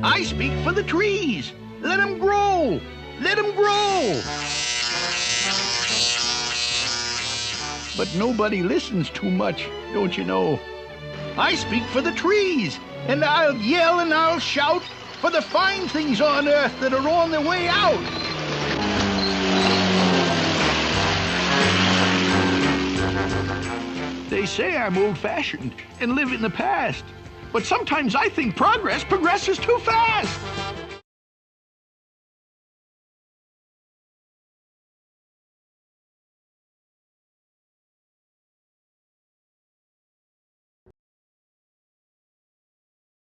I speak for the trees. Let them grow. Let them grow. But nobody listens too much, don't you know? I speak for the trees, and I'll yell and I'll shout for the fine things on earth that are on their way out. They say I'm old-fashioned and live in the past, but sometimes I think progress progresses too fast.